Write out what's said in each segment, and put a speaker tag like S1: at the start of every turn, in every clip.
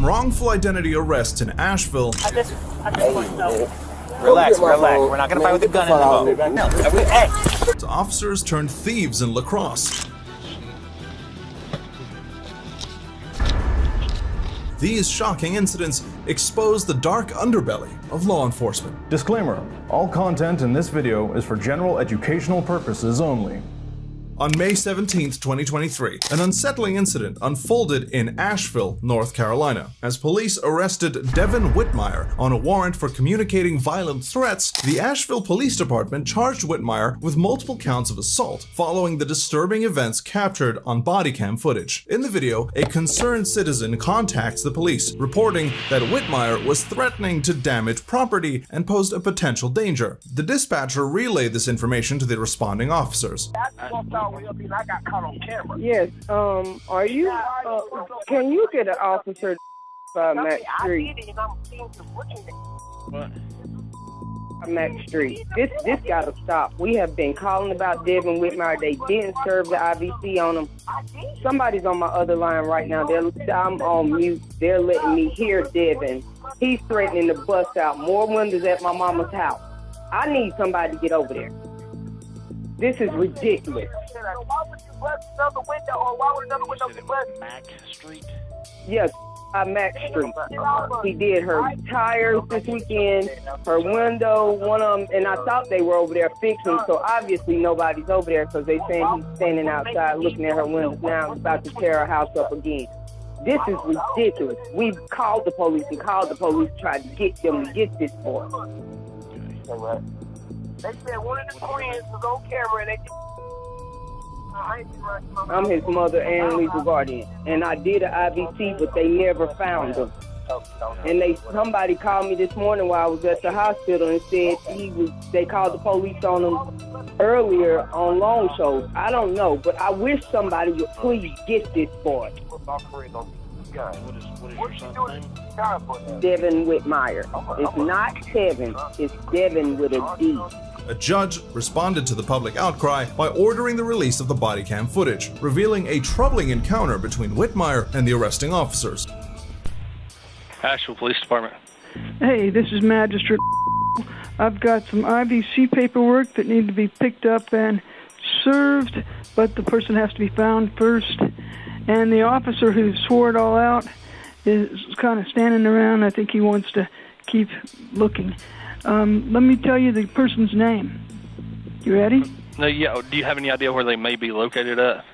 S1: from wrongful identity arrests in Asheville.
S2: Relax. We're not gonna fight with a gun in the boat.
S1: To officers turned thieves in Lacrosse. These shocking incidents expose the dark underbelly of law enforcement.
S3: Disclaimer: all content in this video is for general educational purposes only.
S1: On May 17, 2023, an unsettling incident unfolded in Asheville, North Carolina. As police arrested Devin Whitmire on a warrant for communicating violent threats, the Asheville Police Department charged Whitmire with multiple counts of assault following the disturbing events captured on Bodycam footage. In the video, a concerned citizen contacts the police, reporting that Whitmire was threatening to damage property and posed a potential danger. The dispatcher relayed this information to the responding officers.
S4: I got caught on camera.
S5: Yes. Are you? Can you get an officer Max Street?
S4: What?
S5: Max Street. This gotta stop. We have been calling about Devin Whitmire. They didn't serve the IVC on him. Somebody's on my other line right now. I'm on mute. They're letting me hear Devin. He's threatening to bust out more windows at my mama's house. I need somebody to get over there. This is ridiculous.
S4: Why would you bust another window, or why would another window be busted? Mac Street?
S5: Yes, Mac Street. He did her tires this weekend, her window, one of them, and I thought they were over there fixing, so obviously nobody's over there because they saying he's standing outside looking at her windows now, about to tear her house up again. This is ridiculous. We've called the police and tried to get them to get this boy.
S4: They said one of the twins was on camera and they just...
S5: I'm his mother and legal guardian. And I did an IVC, but they never found him. And somebody called me this morning while I was at the hospital and said they called the police on him earlier on long shows. I don't know, but I wish somebody would please get this boy.
S4: What is your son's name?
S5: Devin Whitmire. It's not Kevin, it's Devin with a D.
S1: A judge responded to the public outcry by ordering the release of the bodycam footage, revealing a troubling encounter between Whitmire and the arresting officers.
S6: Asheville Police Department.
S7: Hey, this is Magistrate. I've got some IVC paperwork that need to be picked up and served, but the person has to be found first. And the officer who swore it all out is kind of standing around. I think he wants to keep looking. Let me tell you the person's name. You ready?
S6: No, yeah. Do you have any idea where they may be located at?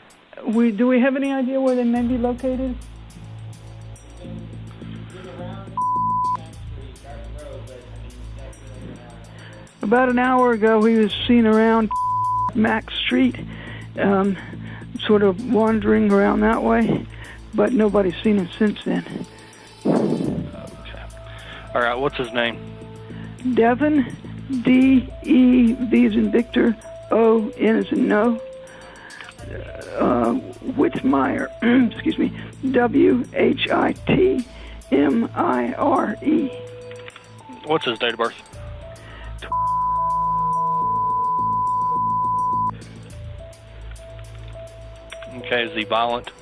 S7: Do we have any idea where they may be located? About an hour ago, he was seen around Mac Street, sort of wandering around that way, but nobody's seen him since then.
S6: Okay. All right, what's his name?
S7: Devin, D-E, V as in Victor, O-N as in no, Whitmire, excuse me, W-H-I-T-M-I-R-E.
S6: What's his date of birth? Okay, is he violent?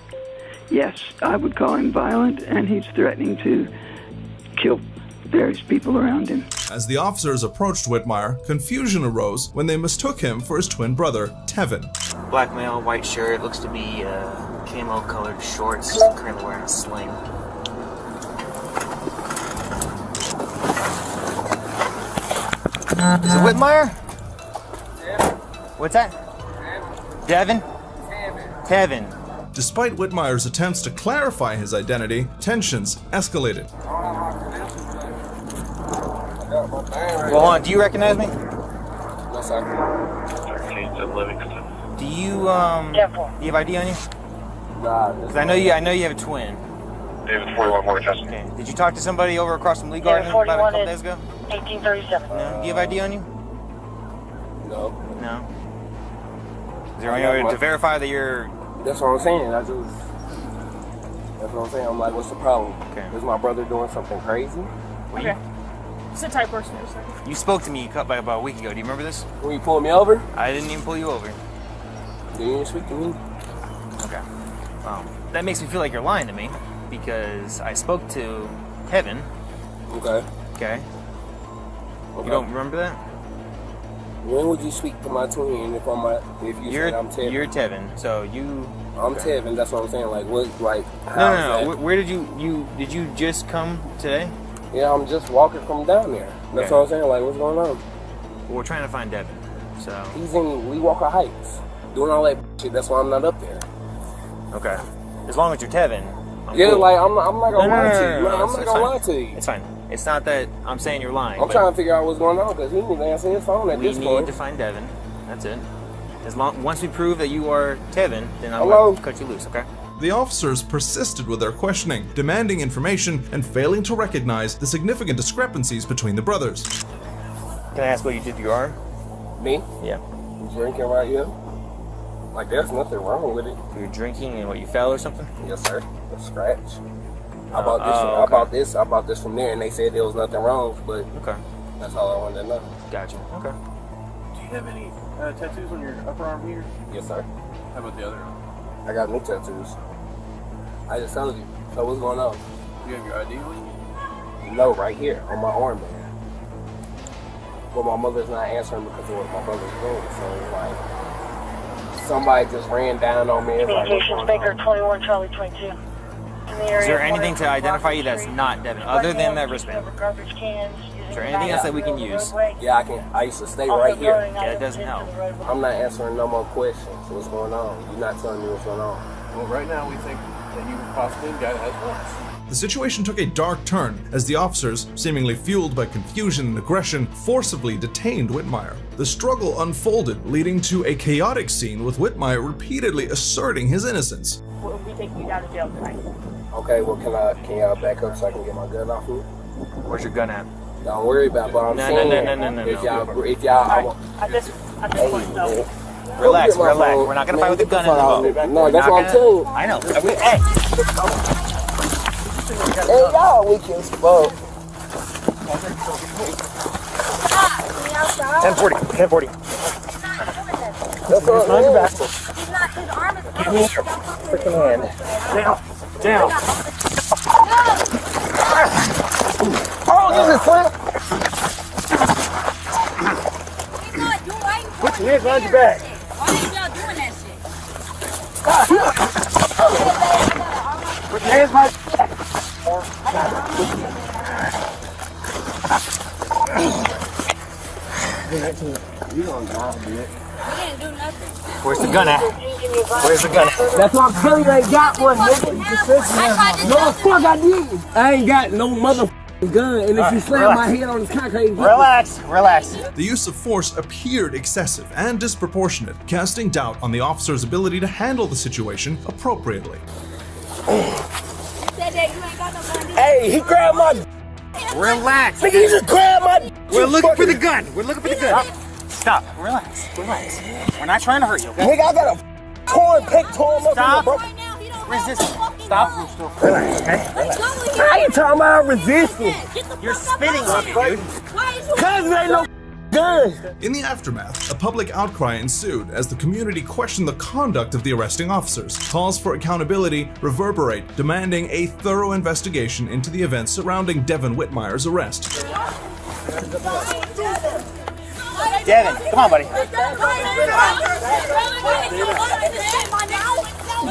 S7: Yes, I would call him violent, and he's threatening to kill various people around him.
S1: As the officers approached Whitmire, confusion arose when they mistook him for his twin brother, Tevin.
S2: Black male, white shirt, looks to be camo-colored shorts, currently wearing a sling. Is it Whitmire? What's that? Devin? Tevin.
S1: Despite Whitmire's attempts to clarify his identity, tensions escalated.
S2: Go on, do you recognize me?
S8: Yes, sir.
S2: Do you have ID on you?
S8: Nah.
S2: Because I know you have a twin.
S8: David 41 more testing.
S2: Okay. Did you talk to somebody over across from Lee Garden about a couple days ago?
S9: 1837.
S2: No. Do you have ID on you?
S8: No.
S2: No. Is there any way to verify that you're...
S8: That's what I'm saying. That's what I'm saying. I'm like, what's the problem?
S2: Okay.
S8: Is my brother doing something crazy?
S9: Okay. Sit tight, person.
S2: You spoke to me about a week ago. Do you remember this?
S8: When you pulled me over?
S2: I didn't even pull you over.
S8: You didn't speak to me?
S2: Okay. That makes me feel like you're lying to me. because I spoke to Kevin.
S8: Okay.
S2: Okay. You don't remember that?
S8: When would you speak to my twin if you said I'm Tevin?
S2: You're Tevin, so you...
S8: I'm Tevin, that's what I'm saying. Like, what, like,
S2: No. Where did did you just come today?
S8: Yeah, I'm just walking from down there. That's what I'm saying. Like, what's going on?
S2: Well, we're trying to find Devin, so...
S8: He's in Lee Walker Heights, doing all that shit. That's why I'm not up there.
S2: Okay. As long as you're Tevin, I'm
S8: yeah,
S2: cool.
S8: like, I'm not gonna lie to you.
S2: No,
S8: I'm not gonna lie to you.
S2: It's fine. It's not that I'm saying you're lying.
S8: I'm trying to figure out what's going on because he needs to answer his phone at this point.
S2: We need to find Devin. That's it. Once we prove that you are Tevin, then I'm
S8: Hello?
S2: going to cut you loose, okay?
S1: The officers persisted with their questioning, demanding information and failing to recognize the significant discrepancies between the brothers.
S2: Can I ask what you did to your arm?
S8: Me?
S2: Yeah.
S8: You drinking right here? Like, there's nothing wrong with it.
S2: You were drinking and what, you fell or something?
S8: Yes, sir. A scratch. I bought this from there, and they said there was nothing wrong, but
S2: okay.
S8: That's all I wanted to know.
S2: Gotcha. Okay.
S10: Do you have any tattoos on your upper arm here?
S8: Yes, sir.
S10: How about the other arm?
S8: I got new tattoos. I just told you. So what's going on?
S10: You have your ID on you?
S8: No, right here on my armband. But my mother's not answering because of what my brother's doing. So it's like somebody just ran down on me.
S9: Communications Baker 21 Charlie 22.
S2: Is there anything to identify you that's not Devin, other than that wristband? Is there anything else that we can use?
S8: Yeah, I used to stay right here.
S2: Yeah, it doesn't help.
S8: I'm not answering no more questions. What's going on? You're not telling me what's going on.
S10: Well, right now we think that you possibly the guy that has guns.
S1: The situation took a dark turn as the officers, seemingly fueled by confusion and aggression, forcibly detained Whitmire. The struggle unfolded, leading to a chaotic scene with Whitmire repeatedly asserting his innocence.
S9: We'll be taking you down to jail tonight.
S8: Okay, well, can y'all back up so I can get my gun off you?
S2: Where's your gun at?
S8: Don't worry about what I'm saying.
S2: No.
S8: If y'all,
S9: at this point, though.
S2: Relax. We're not gonna fight with the gun in the boat.
S8: No, that's what I'm telling you.
S2: I know. Hey.
S8: Hey, y'all, we can smoke.
S2: 1040.
S8: That's what I'm back.
S2: Give me your freaking hand. Down.
S8: Oh, this is fun.
S2: Put your hands behind your back.
S9: Why ain't y'all doing that shit?
S2: Put your hands behind your back.
S8: You gonna die, bitch.
S9: We didn't do nothing.
S2: Where's the gun at? Where's the gun at?
S8: That's why I'm telling you, I ain't got one, nigga. No, fuck, I did. I ain't got no motherfucking gun, and if you slam my head on this concrete...
S2: Relax.
S1: The use of force appeared excessive and disproportionate, casting doubt on the officer's ability to handle the situation appropriately.
S8: Hey, he grabbed my...
S2: Relax.
S8: Nigga, he just grabbed my...
S2: We're looking for the gun. Stop. Relax. We're not trying to hurt you, okay?
S8: Nigga, I got a torn pectoral muscle, bro.
S2: Resist. Stop.
S8: Relax, okay? Relax. How you talking about resisting?
S2: You're spitting on me, dude.
S8: Cause there ain't no gun.
S1: In the aftermath, a public outcry ensued as the community questioned the conduct of the arresting officers. Calls for accountability reverberate, demanding a thorough investigation into the events surrounding Devin Whitmire's arrest.
S2: Devin, come on, buddy.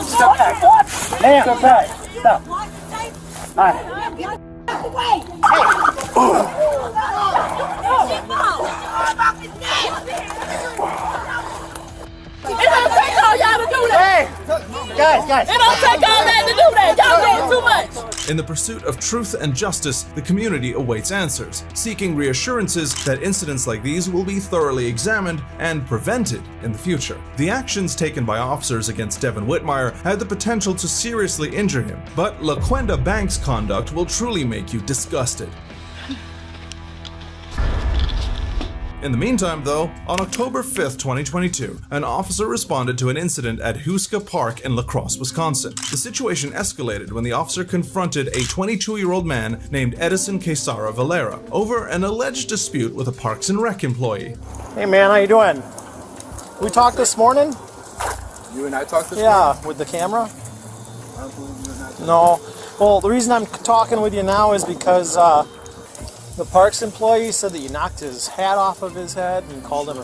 S2: Step back. Step back. Stop. All right.
S9: It don't take all y'all to do that.
S2: Hey, guys.
S9: It don't take all that to do that. Y'all doing too much.
S1: In the pursuit of truth and justice, the community awaits answers, seeking reassurances that incidents like these will be thoroughly examined and prevented in the future. The actions taken by officers against Devin Whitmire had the potential to seriously injure him, but LaQuenda Banks' conduct will truly make you disgusted. In the meantime, though, on October 5th, 2022, an officer responded to an incident at Huska Park in Lacrosse, Wisconsin. The situation escalated when the officer confronted a 22-year-old man named Edison Quesara Valera over an alleged dispute with a Parks and Rec employee.
S11: Hey man, how you doing? We talked this morning?
S10: You and I talked this morning?
S11: Yeah, with the camera? No. Well, the reason I'm talking with you now is because the parks employee said that you knocked his hat off of his head and called him a.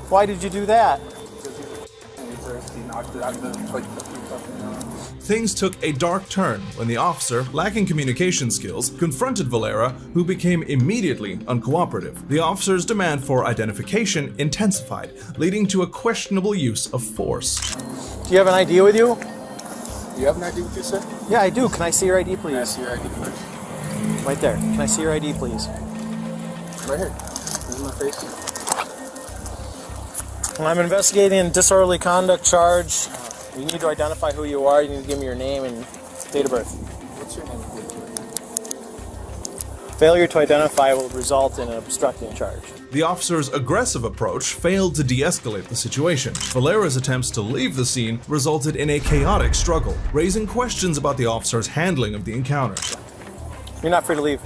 S11: Why did you do that?
S1: Things took a dark turn when the officer, lacking communication skills, confronted Valera, who became immediately uncooperative. The officer's demand for identification intensified, leading to a questionable use of force.
S11: Do you have an ID with you?
S10: Do you have an ID with you, sir?
S11: Yeah, I do. Can I see your ID, please?
S10: Can I see your ID first?
S11: Right there. Can I see your ID, please?
S10: Right here. This is my face.
S11: I'm investigating a disorderly conduct charge. You need to identify who you are. You need to give me your name and date of birth.
S10: What's your name?
S11: Failure to identify will result in an obstructing charge.
S1: The officer's aggressive approach failed to de-escalate the situation. Valera's attempts to leave the scene resulted in a chaotic struggle, raising questions about the officer's handling of the encounter.
S11: You're not free to leave.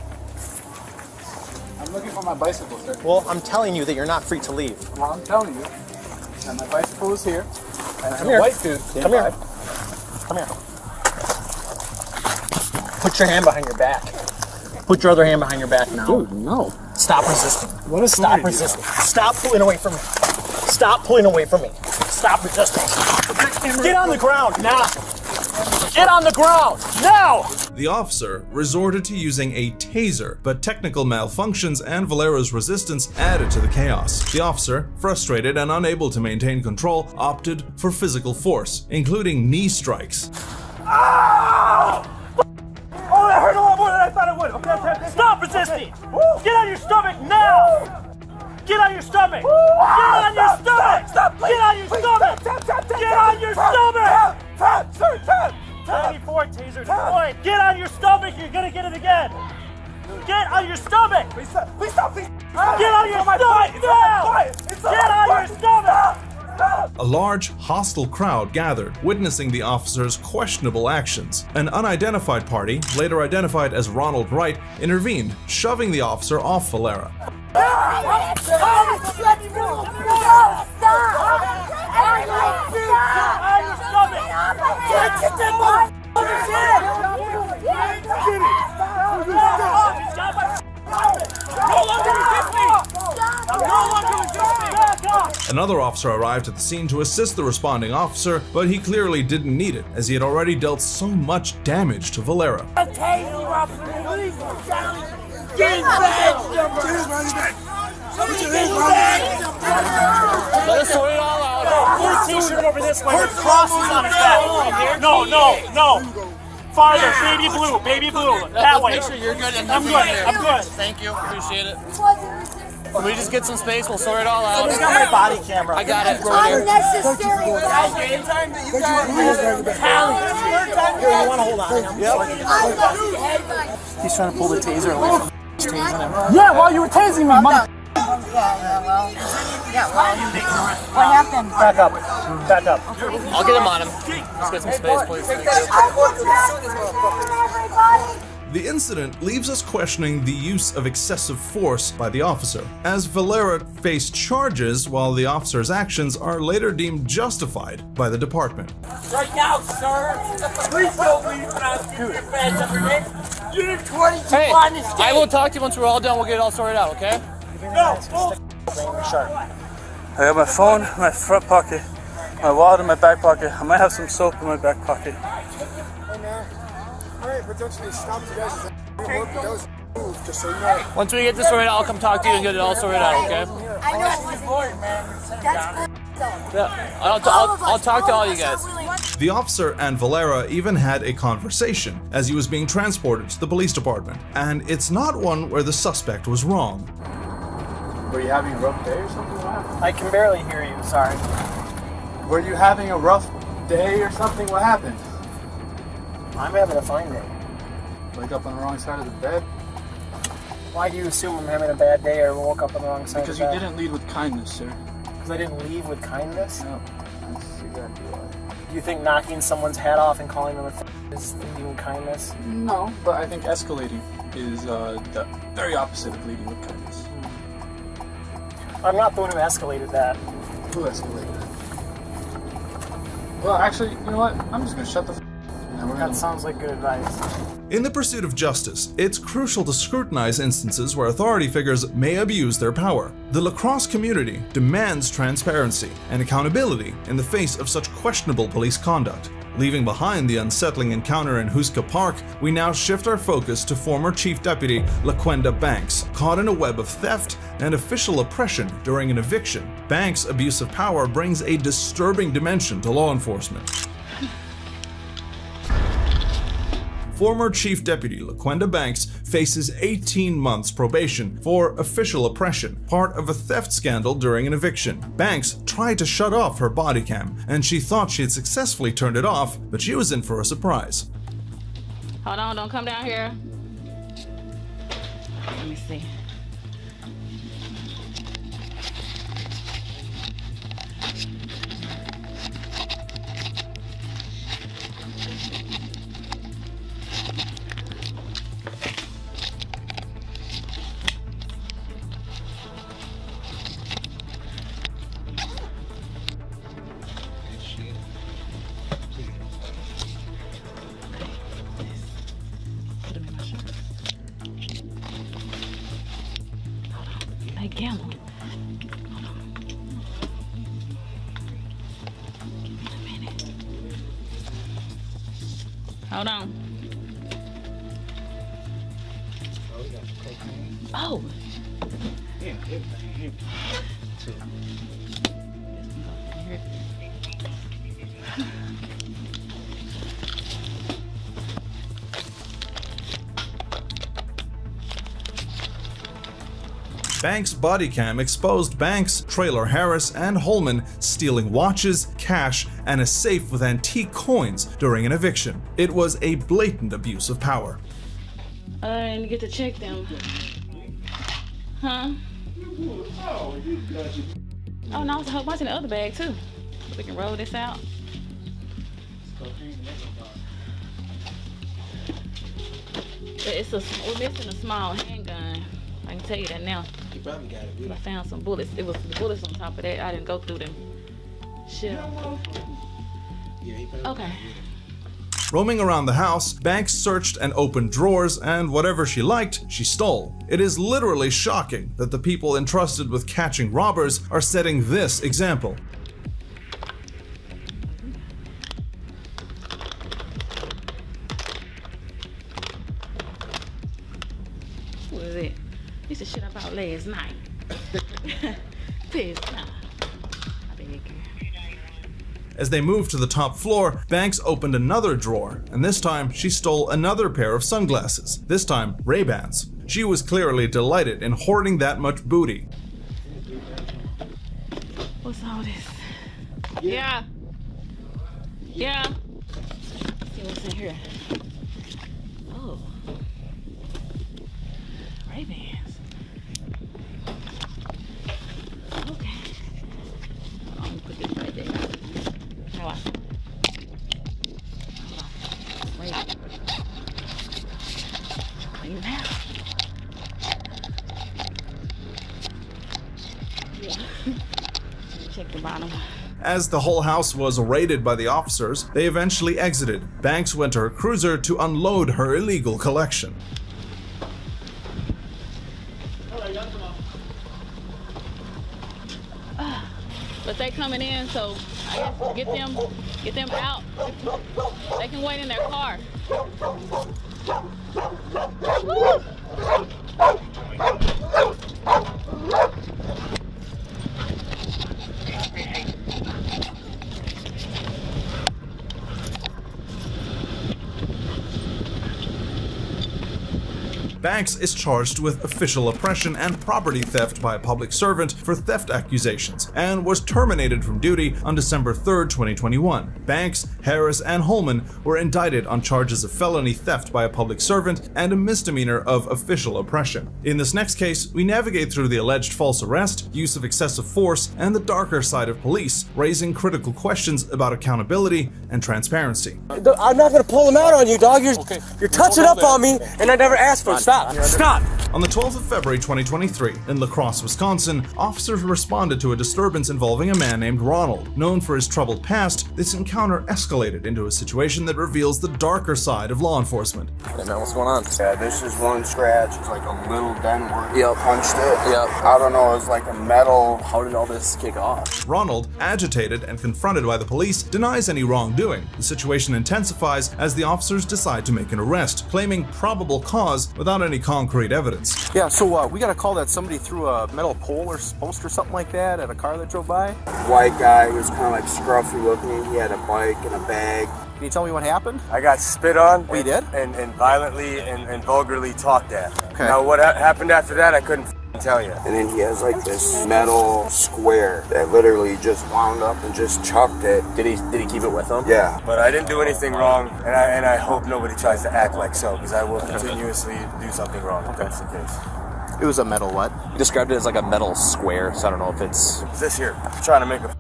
S10: I'm looking for my bicycle, sir.
S11: Well, I'm telling you that you're not free to leave.
S10: Well, I'm telling you that my bicycle is here. And I have
S11: here.
S10: a white dude.
S11: Come here. Come here. Put your hand behind your back. Put your other hand behind your back now.
S10: Dude, no.
S11: Stop resisting.
S10: What is
S11: Stop resisting. Stop pulling away from me. Stop pulling away from me. Stop resisting. Get on the ground now. Get on the ground now.
S1: The officer resorted to using a taser, but technical malfunctions and Valera's resistance added to the chaos. The officer, frustrated and unable to maintain control, opted for physical force, including knee strikes.
S12: Oh, that hurt a lot more than I thought it would. Okay. Stop resisting. Get on your stomach now. Get on your stomach. Get on your stomach. Stop. Get on your stomach. Get on your stomach. Sir, 74 taser deployed. Get on your stomach. You're gonna get it again. Get on your stomach. Please stop. Please stop. Please. Get on your stomach now. Get on your stomach.
S1: A large, hostile crowd gathered, witnessing the officer's questionable actions. An unidentified party, later identified as Ronald Wright, intervened, shoving the officer off Valera. Another officer arrived at the scene to assist the responding officer, but he clearly didn't need it, as he had already dealt so much damage to Valera.
S12: Let's sort it all out. Put a t-shirt over this way with crosses on his back. No. Farther, baby blue. That way.
S13: Make sure you're good.
S12: I'm good.
S13: Thank you. Appreciate it. Can we just get some space? We'll sort it all out.
S11: Who's got my body camera?
S13: I got it. Right here.
S9: Unnecessary.
S11: You want to hold on? He's trying to pull the taser away from tasing him.
S12: Yeah, while you were tasing me, mother.
S9: What happened?
S11: Back up.
S13: I'll get him on him. Let's get some space, please. Thank you.
S1: The incident leaves us questioning the use of excessive force by the officer, as Valera faced charges while the officer's actions are later deemed justified by the department.
S12: Right now, sir. Please don't leave without getting your badge up your name. Unit 22
S13: Hey,
S12: on this
S13: I will talk to you once we're all done. We'll get it all sorted out, okay?
S12: No.
S6: I got my phone in my front pocket, my wallet in my back pocket. I might have some soap in my back pocket.
S13: Once we get this sorted out, I'll come talk to you and get it all sorted out, okay?
S9: I know it wasn't important, man. That's good, though.
S13: Yeah, I'll talk to all you guys.
S1: The officer and Valera even had a conversation as he was being transported to the police department, and it's not one where the suspect was wrong.
S10: Were you having a rough day or something? What happened?
S11: I can barely hear you, sorry.
S10: Were you having a rough day or something? What happened?
S11: I'm having a fine day.
S10: Wake up on the wrong side of the bed?
S11: Why do you assume I'm having a bad day or woke up on the wrong side
S10: Because
S11: of the bed?
S10: you didn't lead with kindness, sir.
S11: Because I didn't leave with kindness?
S10: No, that's exactly why.
S11: Do you think knocking someone's hat off and calling them a is leading with kindness?
S10: No, but I think escalating is the very opposite of leading with kindness.
S11: I'm not the one who escalated that.
S10: Who escalated? Well, actually, you know what? I'm just gonna shut the and we're
S11: That sounds like good advice.
S1: In the pursuit of justice, it's crucial to scrutinize instances where authority figures may abuse their power. The Lacrosse community demands transparency and accountability in the face of such questionable police conduct. Leaving behind the unsettling encounter in Huska Park, we now shift our focus to former Chief Deputy Laquenda Banks, caught in a web of theft and official oppression during an eviction. Banks' abuse of power brings a disturbing dimension to law enforcement. Former Chief Deputy Laquenda Banks faces 18 months probation for official oppression, part of a theft scandal during an eviction. Banks tried to shut off her body cam, and she thought she had successfully turned it off, but she was in for a surprise.
S14: Hold on, don't come down here. Let me see. Hold on. Oh. Yeah, everything.
S1: Banks' body cam exposed Banks, Traylor Harris, and Holman stealing watches, cash, and a safe with antique coins during an eviction. It was a blatant abuse of power.
S14: I didn't get to check them. Huh? Oh no, there's a whole bunch in the other bag too. We can roll this out. But we're missing a small handgun. I can tell you that now.
S15: You probably got it.
S14: I found some bullets. It was the bullets on top of that. I didn't go through them. Shit.
S15: Yeah, he probably
S14: okay.
S1: Roaming around the house, Banks searched and opened drawers, and whatever she liked, she stole. It is literally shocking that the people entrusted with catching robbers are setting this example.
S14: What is it? This is shit I bought last night. Piss. Nah. I beg you.
S1: As they moved to the top floor, Banks opened another drawer, and this time she stole another pair of sunglasses, this time Ray-Bans. She was clearly delighted in hoarding that much booty.
S14: What's all this? Yeah. Yeah. Let's see what's in here. Oh. Ray-Bans. Okay. I'm gonna put this right there. How I? Wait. Clean it out. Yeah. Check the bottom.
S1: As the whole house was raided by the officers, they eventually exited. Banks went to her cruiser to unload her illegal collection.
S14: But they coming in, so I guess get them out. They can wait in their car.
S1: Banks is charged with official oppression and property theft by a public servant for theft accusations, and was terminated from duty on December 3, 2021. Banks, Harris, and Holman were indicted on charges of felony theft by a public servant and a misdemeanor of official oppression. In this next case, we navigate through the alleged false arrest, use of excessive force, and the darker side of police, raising critical questions about accountability and transparency.
S16: I'm not gonna pull them out on you, dog. You're touching up on me, and I never asked for it. Stop
S2: Stop! Stop!
S1: On the 12th of February 2023, in Lacrosse, Wisconsin, officers responded to a disturbance involving a man named Ronald. Known for his troubled past, this encounter escalated into a situation that reveals the darker side of law enforcement.
S2: Hey man, what's going on?
S16: Yeah, this is one scratch. It's like a little dent where he punched it. Yep. I don't know, it's like a metal.
S2: How did all this kick off?
S1: Ronald, agitated and confronted by the police, denies any wrongdoing. The situation intensifies as the officers decide to make an arrest, claiming probable cause without any concrete evidence.
S11: Yeah, so we got a call that somebody threw a metal pole or post or something like that at a car that drove by.
S16: White guy who was kind of like scruffy looking. He had a bike and a bag.
S11: Can you tell me what happened?
S17: I got spit on.
S11: We did?
S17: And violently and vulgarly talked at.
S11: Okay.
S17: Now what happened after that, I couldn't tell you.
S16: And then he has like this metal square that literally just wound up and just chucked it.
S2: Did he keep it with him?
S16: Yeah.
S17: But I didn't do anything wrong, and I hope nobody tries to act like so, because I will continuously do something wrong if that's the case.
S11: It was a metal what?
S2: He described it as like a metal square, so I don't know if it's...
S17: This here, I'm trying to make a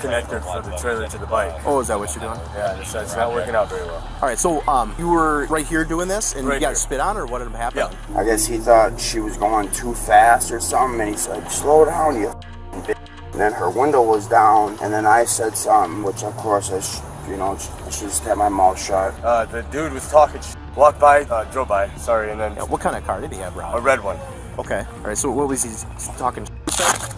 S17: connector for the trailer to the bike.
S11: Oh, is that what you're doing?
S17: Yeah, it's not working out very well.
S11: All right, so you were right here doing this, and you got spit on, or what had happened?
S17: Yeah.
S16: I guess he thought she was going too fast or something, and he said, "Slow down, you bitch." And then her window was down, and then I said something, which of course I should just kept my mouth shut.
S17: The dude was talking, walked by, drove by, sorry, and then...
S11: Yeah, what kind of car did he have, Rob?
S17: A red one.
S11: Okay, all right, so what was he talking?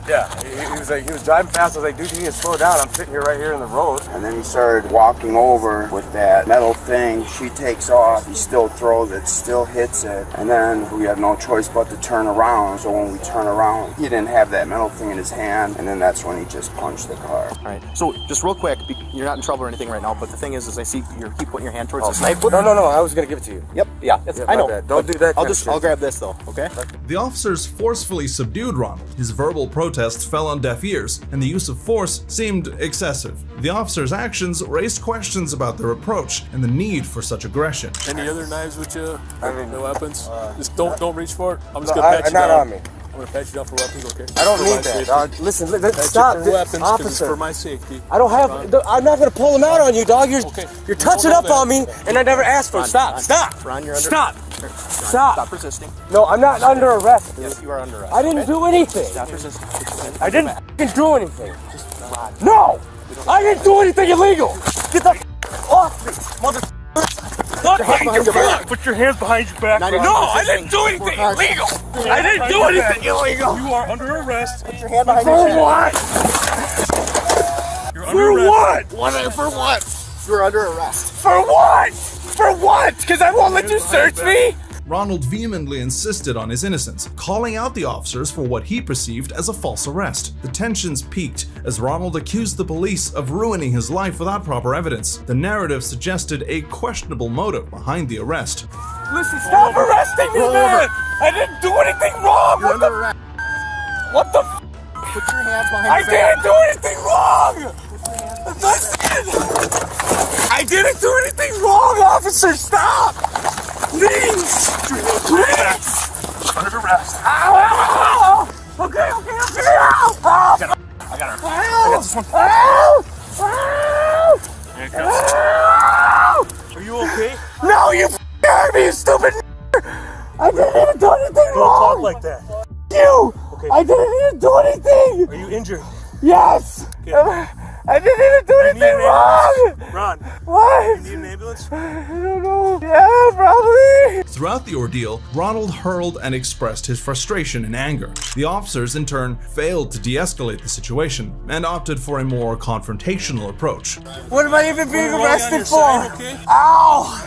S17: Yeah, he was driving fast. I was like, dude, you need to slow down. I'm sitting here right here in the road.
S16: And then he started walking over with that metal thing. She takes off. He still throws it, still hits it. And then we had no choice but to turn around. So when we turn around, he didn't have that metal thing in his hand. And then that's when he just punched the car.
S11: All right, so just real quick, you're not in trouble or anything right now, but the thing is I see you keep putting your hand towards the knife.
S17: No, I was going to give it to you.
S11: Yep, yeah, I know.
S17: Don't do that.
S11: I'll grab this though, okay?
S1: The officers forcefully subdued Ronald. His verbal protests fell on deaf ears, and the use of force seemed excessive. The officers' actions raised questions about their approach and the need for such aggression.
S10: Any other knives with you? No weapons? Just don't reach for it. I'm just gonna pat you down.
S17: Not on me.
S10: I'm gonna pat you down for weapons, okay?
S17: I don't need that, dog. Listen, stop.
S10: For weapons,
S17: officer.
S10: it's for my safety.
S17: I don't have. I'm not gonna pull them out on you, dog. You're touching up on me, and I never asked for it. Stop.
S11: Ron, you're under.
S17: Stop.
S11: Stop resisting.
S17: No, I'm not under arrest.
S11: Yes, you are under arrest.
S17: I didn't do anything.
S11: Stop resisting.
S17: I didn't f***ing do anything. No! I didn't do anything illegal! Get the f*** off me, mother. Put your hands behind your back. No, I didn't do anything illegal. I didn't do anything illegal.
S10: You are under arrest.
S11: Put your hand behind your back.
S17: For what? For what?
S11: For what? You're under arrest.
S17: For what? For what? Because I won't let you search me?
S1: Ronald vehemently insisted on his innocence, calling out the officers for what he perceived as a false arrest. The tensions peaked as Ronald accused the police of ruining his life without proper evidence. The narrative suggested a questionable motive behind the arrest.
S17: Listen, stop arresting me, man! I didn't do anything wrong!
S11: You're under arrest.
S17: What the f***?
S11: Put your hands behind your
S17: I
S11: back.
S17: didn't do anything wrong! Listen! I didn't do anything wrong, officer! Stop! Please! Please! Under arrest. Ow! Okay. Ow!
S10: I got her. I got this one.
S17: Ow!
S10: Here it comes. Are you okay?
S17: No, you hurt me, you stupid I didn't even do anything
S10: Don't
S17: wrong!
S10: talk like that.
S17: You!
S10: Okay.
S17: I didn't even do anything!
S10: Are you injured?
S17: Yes!
S10: Okay.
S17: I didn't even do anything wrong!
S10: Ron,
S17: What?
S10: you need an ambulance?
S17: I don't know. Yeah, probably.
S1: Throughout the ordeal, Ronald hurled and expressed his frustration and anger. The officers, in turn, failed to de-escalate the situation and opted for a more confrontational approach.
S17: What am I even being arrested for?
S10: Side, okay?
S17: Ow!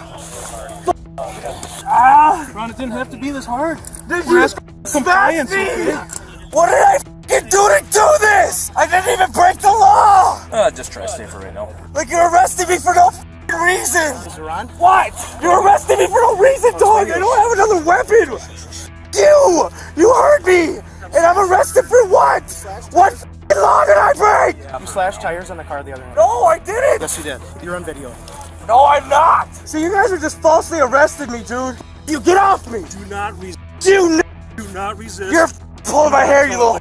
S10: Ron, it didn't have to be this hard.
S17: Did
S10: We're
S17: you
S10: asking compliance, okay?
S17: What did I f***ing do to do this? I didn't even break the law!
S10: Just try to stay for right now.
S17: Like you're arresting me for no f***ing reason!
S11: Mr. Ron?
S17: What? You're arresting me for no reason, dog! I don't have another weapon! You heard me! And I'm arrested for what? What f***ing law did I break?
S11: You slashed tires on the car the other night.
S17: No, I didn't!
S11: Yes, you did. You're on video.
S17: No, I'm not! See, you guys are just falsely arresting me, dude! You get off me!
S10: Do not resist.
S17: You
S10: Do not resist.
S17: You're pulling my hair, you little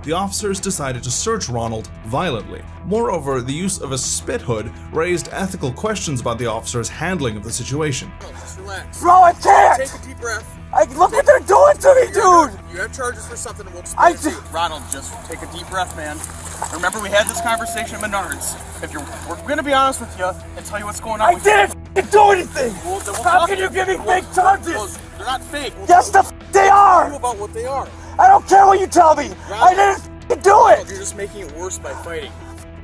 S1: The officers decided to search Ronald violently. Moreover, the use of a spit hood raised ethical questions about the officers' handling of the situation.
S17: Bro, I can't!
S10: Take a deep breath.
S17: Look what they're doing to me, dude!
S18: You have charges for something and we'll
S17: I
S18: explain it to you. Ronald, just take a deep breath, man. Remember, we had this conversation at Menards. We're gonna be honest with you and tell you what's going on.
S17: I didn't do anything!
S18: We'll
S17: How can you give me fake charges?
S18: They're not fake.
S17: Yes, they are!
S18: Tell you about what they are.
S17: I don't care what you tell me! I didn't do it!
S18: You're just making it worse by fighting.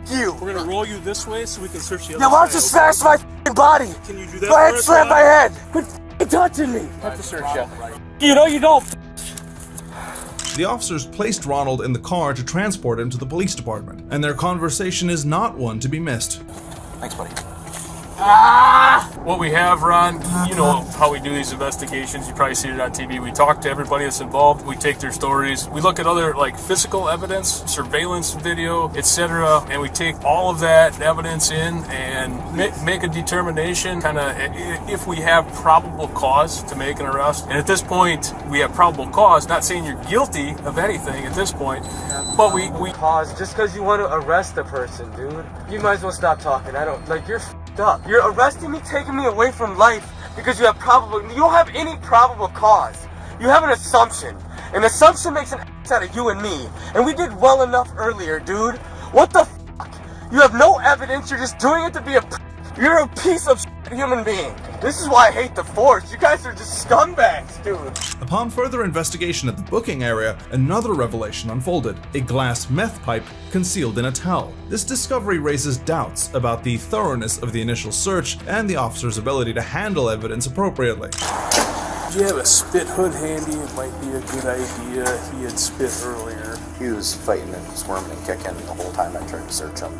S17: You.
S10: We're gonna roll you this way so we can search the other
S17: Now why don't you
S10: side.
S17: smash my body?
S10: Can you do that?
S17: Go ahead,
S10: for us,
S17: slam
S10: Ron?
S17: my head! Quit touching me!
S18: Have to search you.
S17: You know you don't.
S1: The officers placed Ronald in the car to transport him to the police department, and their conversation is not one to be missed.
S18: Thanks, buddy.
S10: What we have, Ron, you know how we do these investigations. You probably see it on TV. We talk to everybody that's involved. We take their stories. We look at other like physical evidence, surveillance video, etc. And we take all of that evidence in and make a determination kind of if we have probable cause to make an arrest. And at this point, we have probable cause. Not saying you're guilty of anything at this point, but we
S19: Pause. Just because you want to arrest a person, dude, you might as well stop talking. I don't like you're up. You're arresting me, taking me away from life because you don't have any probable cause. You have an assumption. An assumption makes an ass out of you and me. And we did well enough earlier, dude. What the fuck? You have no evidence, you're just doing it to be you're a piece of human being. This is why I hate the force. You guys are just scumbags, dude.
S1: Upon further investigation at the booking area, another revelation unfolded: a glass meth pipe concealed in a towel. This discovery raises doubts about the thoroughness of the initial search and the officer's ability to handle evidence appropriately.
S10: Do you have a spit hood handy? It might be a good idea. He had spit earlier.
S20: He was fighting and squirming and kicking the whole time I tried to search him.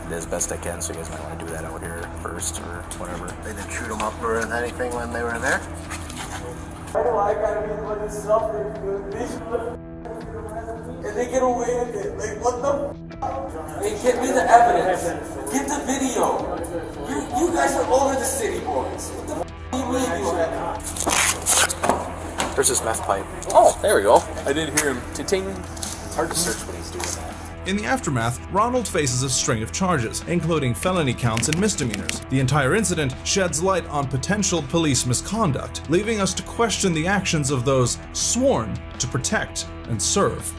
S20: I did as best I can, so you guys might want to do that out here first or whatever.
S21: They didn't shoot him up or anything when they were there?
S17: I know I gotta be the one that's suffering, and they get away with it. Like, what the Hey, get me the evidence. Get the video. You guys are over the city, boys. What the do you mean you have?
S20: There's this meth pipe. Oh, there we go.
S10: I did hear him ting.
S20: It's hard to search when he's doing that.
S1: In the aftermath, Ronald faces a string of charges, including felony counts and misdemeanors. The entire incident sheds light on potential police misconduct, leaving us to question the actions of those sworn to protect and serve.